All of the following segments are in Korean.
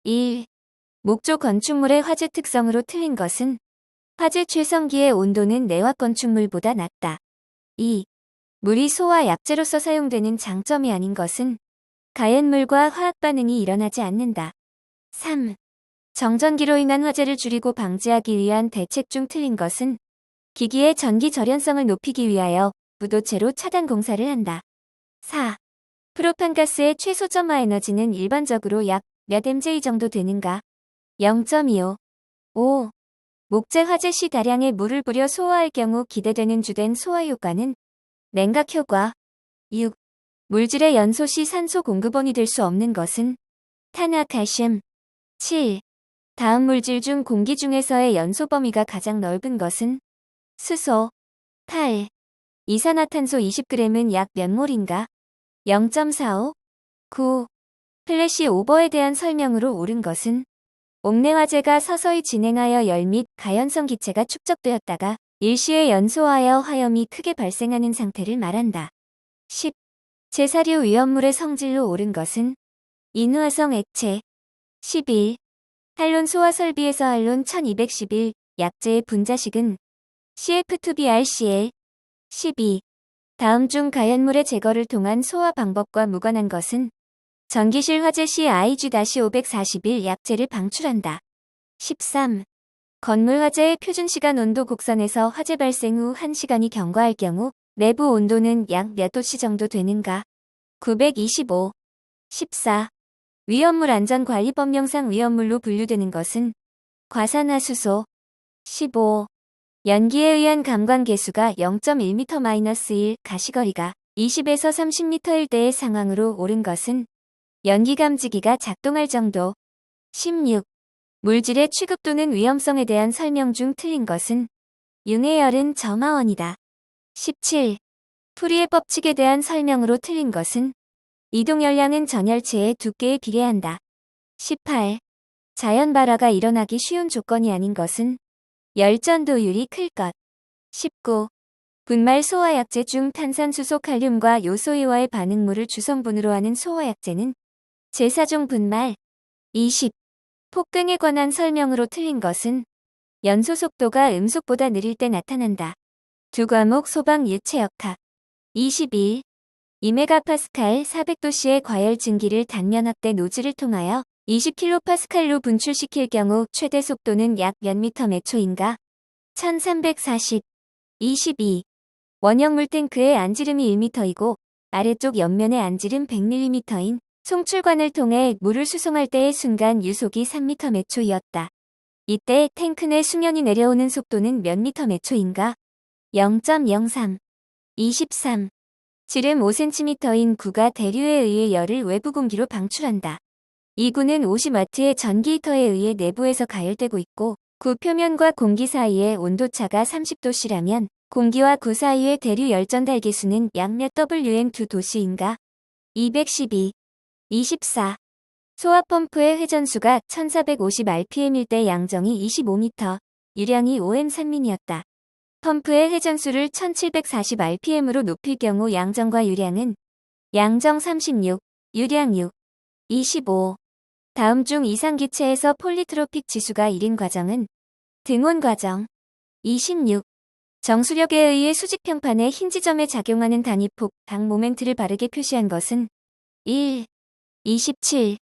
1. 목조 건축물의 화재 특성으로 틀린 것은 화재 최성기의 온도는 내화 건축물보다 낮다. 2. 물이 소화 약재로서 사용되는 장점이 아닌 것은 가연물과 화학 반응이 일어나지 않는다. 3. 정전기로 인한 화재를 줄이고 방지하기 위한 대책 중 틀린 것은 기기의 전기 절연성을 높이기 위하여 부도체로 차단 공사를 한다. 4. 프로판가스의 최소 점화 에너지는 일반적으로 약 몇 mJ 정도 되는가? 0.25. 5. 목재 화재 시 다량의 물을 뿌려 소화할 경우 기대되는 주된 소화 효과는 냉각 효과. 6. 물질의 연소 시 산소 공급원이 될 수 없는 것은 탄화칼슘. 7. 다음 물질 중 공기 중에서의 연소 범위가 가장 넓은 것은 수소. 8. 이산화탄소 20g은 약 몇 몰인가? 0.45. 9. 플래시 오버에 대한 설명으로 옳은 것은 옥내 화재가 서서히 진행하여 열 및 가연성 기체가 축적되었다가 일시에 연소하여 화염이 크게 발생하는 상태를 말한다. 10. 제사류 위험물의 성질로 옳은 것은 인화성 액체. 11. 할론 소화 설비에서 할론 1211 약재의 분자식은 CF2BrCl. 12. 다음 중 가연물의 제거를 통한 소화 방법과 무관한 것은 전기실 화재 시 IG-541 약재를 방출한다. 13. 건물 화재의 표준시간 온도 곡선에서 화재 발생 후 1시간이 경과할 경우 내부 온도는 약 몇 도씨 정도 되는가? 925. 14. 위험물 안전관리법령상 위험물로 분류되는 것은 과산화수소. 15. 연기에 의한 감관 계수가 0.1m-1 가시거리가 20에서 30m일 때의 상황으로 옳은 것은 연기감지기가 작동할 정도. 16. 물질의 취급 또는 위험성에 대한 설명 중 틀린 것은 융의 열은 점화원이다. 17. 풀이의 법칙에 대한 설명으로 틀린 것은 이동열량은 전열체의 두께에 비례한다. 18. 자연 발화가 일어나기 쉬운 조건이 아닌 것은 열전도율이 클 것. 19. 분말 소화약제 중 탄산수소 칼륨과 요소이와의 반응물을 주성분으로 하는 소화약제는 제4종 분말. 20. 폭등에 관한 설명으로 틀린 것은 연소 속도가 음속보다 느릴 때 나타난다. 두 과목 소방 유체역학. 21. 2메가파스칼 400도씨의 과열 증기를 단면 확대 노즐을 통하여 20kPa로 분출시킬 경우 최대 속도는 약 몇 미터/초인가? 1340. 22. 원형 물탱크의 안지름이 1m이고 아래쪽 옆면의 안지름 100mm인 송출관을 통해 물을 수송할 때의 순간 유속이 3m/초이었다. 이때 탱크 내 수면이 내려오는 속도는 몇 미터/초인가? 0.03. 23. 지름 5cm인 구가 대류에 의해 열을 외부 공기로 방출한다. 이 구는 50W의 전기 히터에 의해 내부에서 가열되고 있고 구 표면과 공기 사이의 온도차가 30도씨라면 공기와 구 사이의 대류 열전 달계수는 약 몇 Wn2도씨인가? 212. 24. 소화펌프의 회전수가 1450rpm일 때 양정이 25m, 유량이 5m/min 이었다. 펌프의 회전수를 1740rpm으로 높일 경우 양정과 유량은 양정 36, 유량 6. 25. 다음 중 이상기체에서 폴리트로픽 지수가 1인 과정은 등온 과정. 26. 정수력에 의해 수직평판의 흰 지점에 작용하는 단위폭 당 모멘트를 바르게 표시한 것은 1. 27.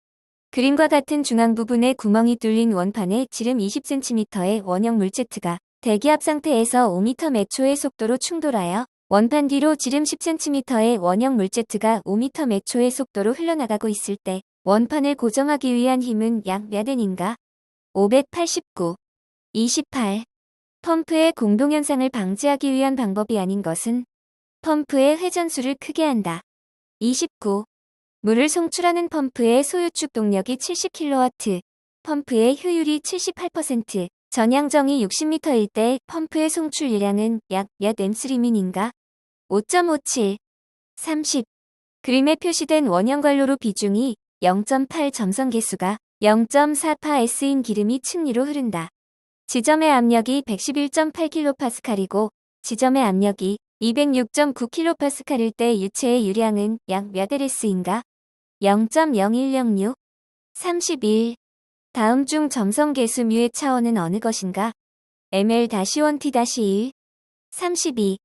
그림과 같은 중앙 부분에 구멍이 뚫린 원판에 지름 20cm의 원형 물제트가 대기압 상태에서 5m/초의 속도로 충돌하여 원판 뒤로 지름 10cm의 원형 물제트가 5m/초의 속도로 흘러나가고 있을 때 원판을 고정하기 위한 힘은 약 몇 N인가? 589. 28. 펌프의 공동현상을 방지하기 위한 방법이 아닌 것은 펌프의 회전수를 크게 한다. 29. 물을 송출하는 펌프의 소유축 동력이 70kW, 펌프의 효율이 78%, 전양정이 60m일 때 펌프의 송출유량은 약 몇 M3min인가? 5.57. 30. 그림에 표시된 원형 관로로 비중이 0.8 점선 개수가 0.48S인 기름이 층리로 흐른다. 지점의 압력이 111.8kPa이고 지점의 압력이 206.9kPa일 때 유체의 유량은 약 몇 LS인가? 0.0106. 31. 다음 중 점성계수뮤의 차원은 어느 것인가? ml-1t-1 32.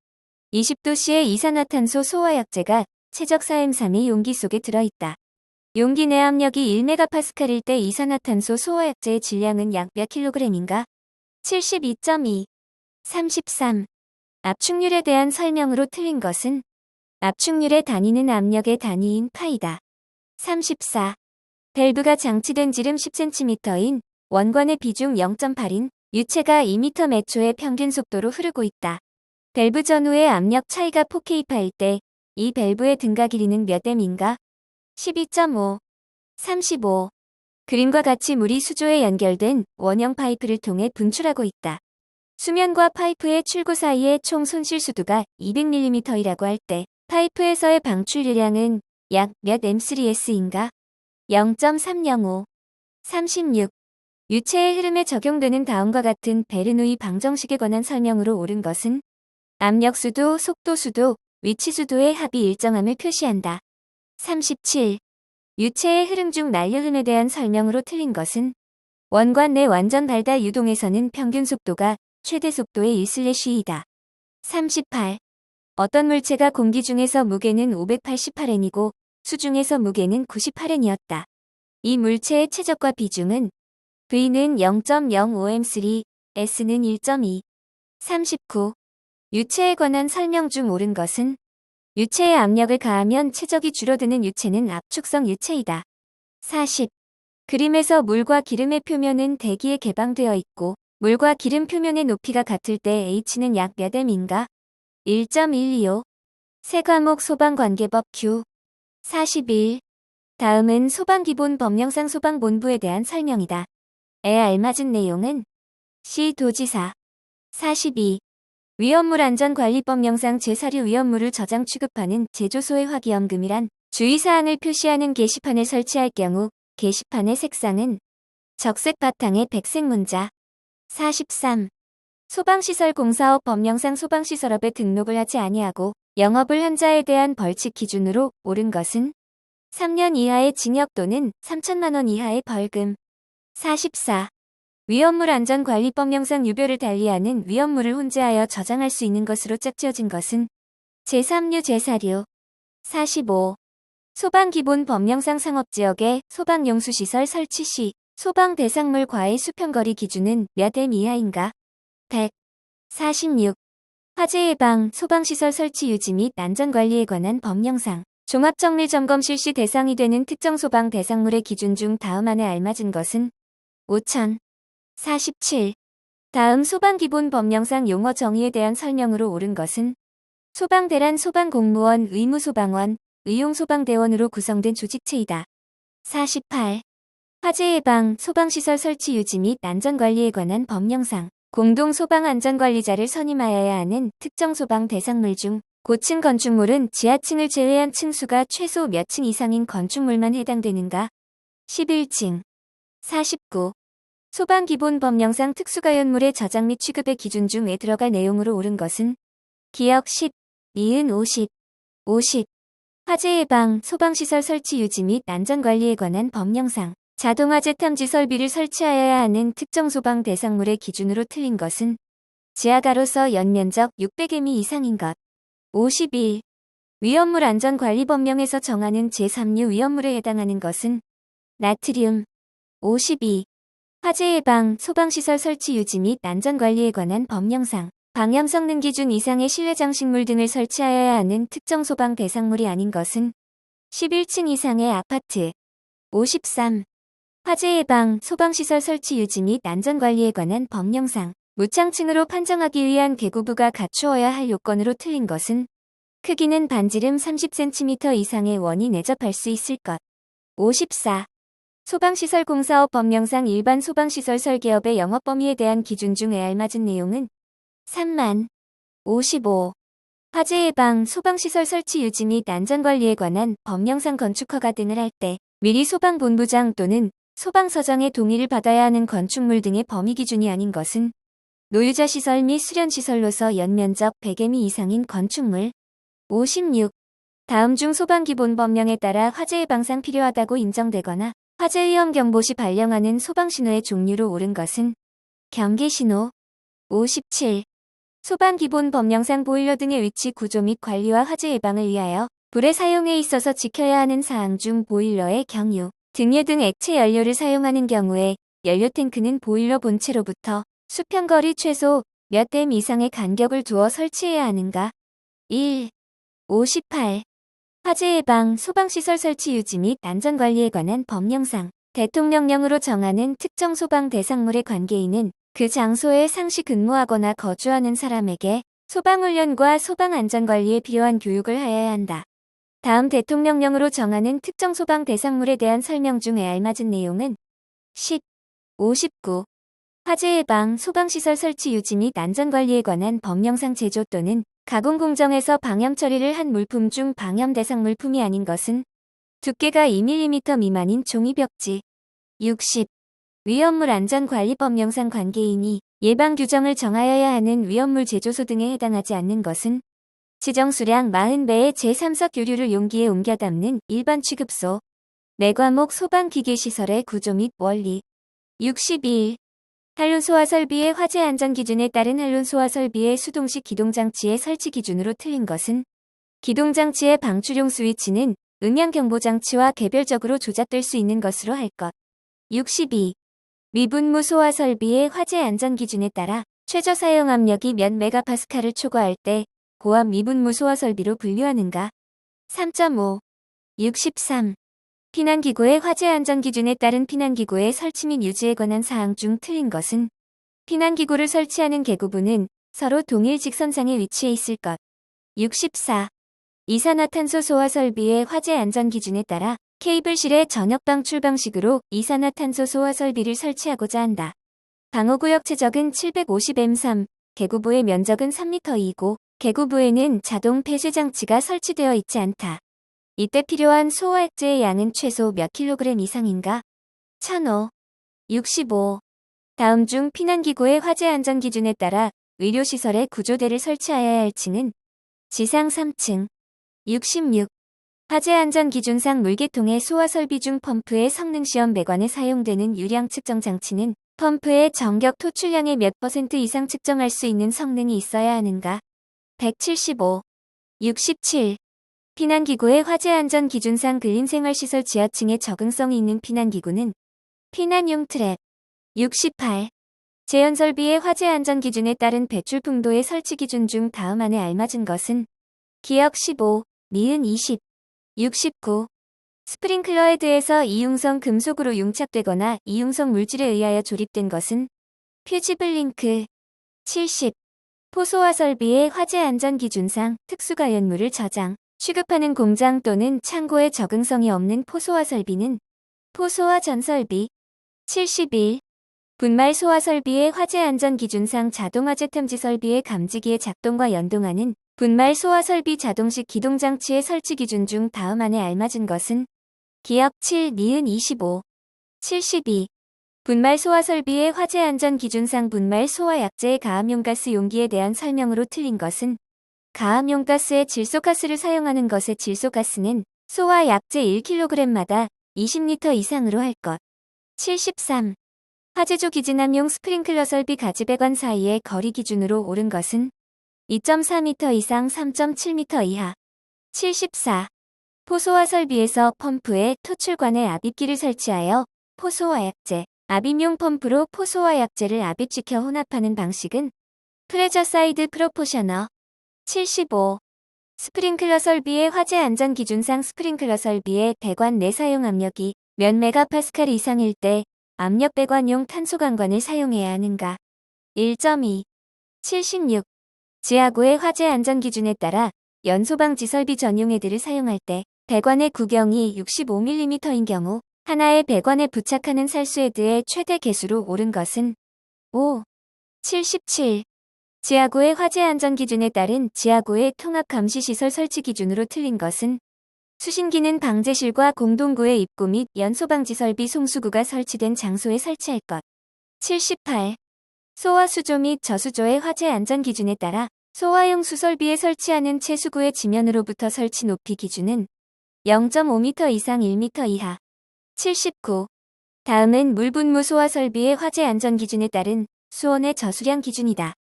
20도씨의 이산화탄소 소화약제가 최적사엠3이 용기 속에 들어있다. 용기 내 압력이 1메가파스칼일 때 이산화탄소 소화약제의 질량은 약 몇 킬로그램인가? 72.2. 33. 압축률에 대한 설명으로 틀린 것은? 압축률의 단위는 압력의 단위인 파이다. 34. 밸브가 장치된 지름 10cm인 원관의 비중 0.8인 유체가 2m 매 초의 평균 속도로 흐르고 있다. 밸브 전후의 압력 차이가 4k파일 때 이 밸브의 등가 길이는 몇 m인가? 12.5. 35. 그림과 같이 물이 수조에 연결된 원형 파이프를 통해 분출하고 있다. 수면과 파이프의 출구 사이의 총 손실수도가 200mm이라고 할 때 파이프에서의 방출유량은 약 몇 M3S인가? 0.305. 36. 유체의 흐름에 적용되는 다음과 같은 베르누이 방정식에 관한 설명으로 옳은 것은? 압력수도, 속도수도, 위치수도의 합이 일정함을 표시한다. 37. 유체의 흐름 중 난류흠에 대한 설명으로 틀린 것은? 원관 내 완전 발달 유동에서는 평균 속도가 최대 속도의 1/2이다. 38. 어떤 물체가 공기 중에서 무게는 588N이고 수중에서 무게는 98N이었다. 이 물체의 최적과 비중은 V는 0.05M3, S는 1.2. 39. 유체에 관한 설명 중 옳은 것은? 유체에 압력을 가하면 최적이 줄어드는 유체는 압축성 유체이다. 40. 그림에서 물과 기름의 표면은 대기에 개방되어 있고 물과 기름 표면의 높이가 같을 때 H는 약 몇 M인가? 1.125. 세 과목 소방관계법 Q. 41. 다음은 소방기본법령상 소방본부에 대한 설명이다. 에 알맞은 내용은? 시 도지사. 42. 위험물안전관리법령상 제4류 위험물을 저장 취급하는 제조소의 화기염금이란 주의사항을 표시하는 게시판을 설치할 경우 게시판의 색상은 적색 바탕에 백색 문자. 43. 소방시설공사업 법령상 소방시설업에 등록을 하지 아니하고 영업을 한 자에 대한 벌칙 기준으로 옳은 것은? 3년 이하의 징역 또는 3천만 원 이하의 벌금. 44. 위험물안전관리법령상 유별을 달리하는 위험물을 혼재하여 저장할 수 있는 것으로 짝지어진 것은? 제3류 제4류. 45. 소방기본법령상 상업지역에 소방용수시설 설치 시 소방 대상물 과외 수평거리 기준은 몇 M 이하인가? 100. 46. 화재 예방, 소방시설 설치 유지 및 안전관리에 관한 법령상 종합정밀점검 실시 대상이 되는 특정 소방 대상물의 기준 중 다음 안에 알맞은 것은? 5000. 47. 다음 소방기본법령상 용어 정의에 대한 설명으로 옳은 것은? 소방대란 소방공무원, 의무소방원, 의용소방대원으로 구성된 조직체이다. 48. 화재 예방, 소방시설 설치 유지 및 안전관리에 관한 법령상 공동소방안전관리자를 선임하여야 하는 특정 소방 대상물 중 고층 건축물은 지하층을 제외한 층수가 최소 몇 층 이상인 건축물만 해당되는가? 11층. 49. 소방기본법령상 특수가연물의 저장 및 취급의 기준 중에 들어갈 내용으로 옳은 것은? 기역 10, 니은 50. 50. 화재 예방, 소방시설 설치 유지 및 안전관리에 관한 법령상 자동화재 탐지 설비를 설치하여야 하는 특정 소방 대상물의 기준으로 틀린 것은? 지하가로서 연면적 600m 이상인 것. 51. 위험물 안전관리법령에서 정하는 제3류 위험물에 해당하는 것은? 나트륨. 52. 화재 예방, 소방시설 설치 유지 및 안전관리에 관한 법령상 방염 성능 기준 이상의 실내 장식물 등을 설치하여야 하는 특정 소방 대상물이 아닌 것은? 11층 이상의 아파트. 53. 화재 예방, 소방시설 설치 유지 및 안전관리에 관한 법령상 무창층으로 판정하기 위한 계고부가 갖추어야 할 요건으로 틀린 것은? 크기는 반지름 30cm 이상의 원이 내접할 수 있을 것. 54. 소방시설공사업 법령상 일반 소방시설 설계업의 영업 범위에 대한 기준 중에 알맞은 내용은? 3만. 55. 화재 예방, 소방시설 설치 유지 및 안전관리에 관한 법령상 건축 허가 등을 할 때 미리 소방본부장 또는 소방서장의 동의를 받아야 하는 건축물 등의 범위 기준이 아닌 것은? 노유자 시설 및 수련시설로서 연면적 100m 이상인 건축물. 56. 다음 중 소방기본법령에 따라 화재 예방상 필요하다고 인정되거나 화재 위험 경보 시 발령하는 소방신호의 종류로 옳은 것은 경계신호. 57. 소방 기본 법령상 보일러 등의 위치 구조 및 관리와 화재 예방을 위하여 불의 사용에 있어서 지켜야 하는 사항 중 보일러의 경유, 등유 등 액체 연료를 사용하는 경우에 연료 탱크는 보일러 본체로부터 수평거리 최소 몇 m 이상의 간격을 두어 설치해야 하는가? 1. 58. 화재 예방, 소방시설 설치 유지 및 안전관리에 관한 법령상 대통령령으로 정하는 특정 소방 대상물의 관계인은 그 장소에 상시 근무하거나 거주하는 사람에게 소방훈련과 소방안전관리에 필요한 교육을 하여야 한다. 다음 대통령령으로 정하는 특정 소방 대상물에 대한 설명 중에 알맞은 내용은 10. 59. 화재 예방, 소방시설 설치 유지 및 안전관리에 관한 법령상 제조 또는 가공 공정에서 방염 처리를 한 물품 중 방염 대상 물품이 아닌 것은 두께가 2mm 미만인 종이벽지. 60. 위험물 안전관리법령상 관계인이 예방 규정을 정하여야 하는 위험물 제조소 등에 해당하지 않는 것은 지정 수량 40배의 제3석 유류를 용기에 옮겨 담는 일반 취급소. 내 과목 소방기계시설의 구조 및 원리. 61. 한론소화 설비의 화재 안전 기준에 따른 한론소화 설비의 수동식 기동장치의 설치 기준으로 틀린 것은 기동장치의 방출용 스위치는 음향경보장치와 개별적으로 조작될 수 있는 것으로 할 것. 62. 미분무 소화 설비의 화재 안전 기준에 따라 최저 사용 압력이 몇 메가파스칼을 초과할 때 고압 미분무 소화 설비로 분류하는가? 3.5. 63. 피난기구의 화재 안전 기준에 따른 피난기구의 설치 및 유지에 관한 사항 중 틀린 것은 피난기구를 설치하는 계구부는 서로 동일 직선상에 위치해 있을 것. 64. 이산화탄소 소화 설비의 화재 안전 기준에 따라 케이블실에 전역 방출 방식으로 이산화탄소 소화 설비를 설치하고자 한다. 방호구역 최적은 750m3, 계구부의 면적은 3m2고 계구부에는 자동 폐쇄 장치가 설치되어 있지 않다. 이때 필요한 소화 액체의 양은 최소 몇 킬로그램 이상인가? 1005. 65. 다음 중 피난기구의 화재 안전 기준에 따라 의료시설에 구조대를 설치하여야 할 층은 지상 3층. 66. 화재 안전 기준상 물계통의 소화 설비 중 펌프의 성능시험 배관에 사용되는 유량 측정 장치는 펌프의 전격 토출량의 몇 % 이상 측정할 수 있는 성능이 있어야 하는가? 175. 67. 피난기구의 화재 안전 기준상 근린생활시설 지하층에 적응성이 있는 피난기구는 피난용 트랩. 68. 제연설비의 화재 안전 기준에 따른 배출 풍도의 설치 기준 중 다음 안에 알맞은 것은 기역 15, 니은 20. 69. 스프링클러 헤드에서 이융성 금속으로 융착되거나 이융성 물질에 의하여 조립된 것은 퓨지블링크. 70. 포소화 설비의 화재 안전 기준상 특수가연물을 저장, 취급하는 공장 또는 창고에 적응성이 없는 포소화 설비는 포소화 전설비. 71. 분말 소화 설비의 화재 안전 기준상 자동화재 탐지 설비의 감지기의 작동과 연동하는 분말 소화 설비 자동식 기동장치의 설치 기준 중 다음 안에 알맞은 것은 기역 7, 니은 25. 72. 분말 소화 설비의 화재 안전 기준상 분말 소화 약재의 가압용 가스 용기에 대한 설명으로 틀린 것은 가압용 가스에 질소가스를 사용하는 것의 질소가스는 소화 약재 1kg마다 20L 이상으로 할 것. 73. 화재조 기진함용 스프링클러 설비 가지배관 사이의 거리 기준으로 옳은 것은 2.4m 이상 3.7m 이하. 74. 포소화 설비에서 펌프에 토출관에 압입기를 설치하여 포소화 약재, 압입용 펌프로 포소화 약재를 압입시켜 혼합하는 방식은 프레저 사이드 프로포셔너. 75. 스프링클러 설비의 화재 안전 기준상 스프링클러 설비의 배관 내 사용 압력이 몇 메가파스칼 이상일 때 압력 배관용 탄소관관을 사용해야 하는가? 1.2. 76. 지하구의 화재 안전 기준에 따라 연소방지 설비 전용 헤드를 사용할 때 배관의 구경이 65mm인 경우 하나의 배관에 부착하는 살수 헤드의 최대 개수로 옳은 것은 5. 77. 지하구의 화재 안전 기준에 따른 지하구의 통합 감시시설 설치 기준으로 틀린 것은 수신기는 방제실과 공동구의 입구 및 연소방지 설비 송수구가 설치된 장소에 설치할 것. 78. 소화 수조 및 저수조의 화재 안전 기준에 따라 소화용 수설비에 설치하는 채수구의 지면으로부터 설치 높이 기준은 0.5m 이상 1m 이하. 79. 다음은 물분무 소화 설비의 화재 안전 기준에 따른 수온의 저수량 기준이다.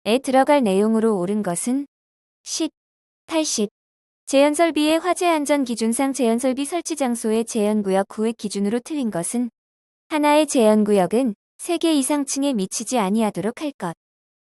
에 들어갈 내용으로 옳은 것은 10, 80. 제연설비의 화재 안전 기준상 제연설비 설치 장소의 제연구역 구획 기준으로 틀린 것은 하나의 제연구역은 3개 이상 층에 미치지 아니하도록 할 것.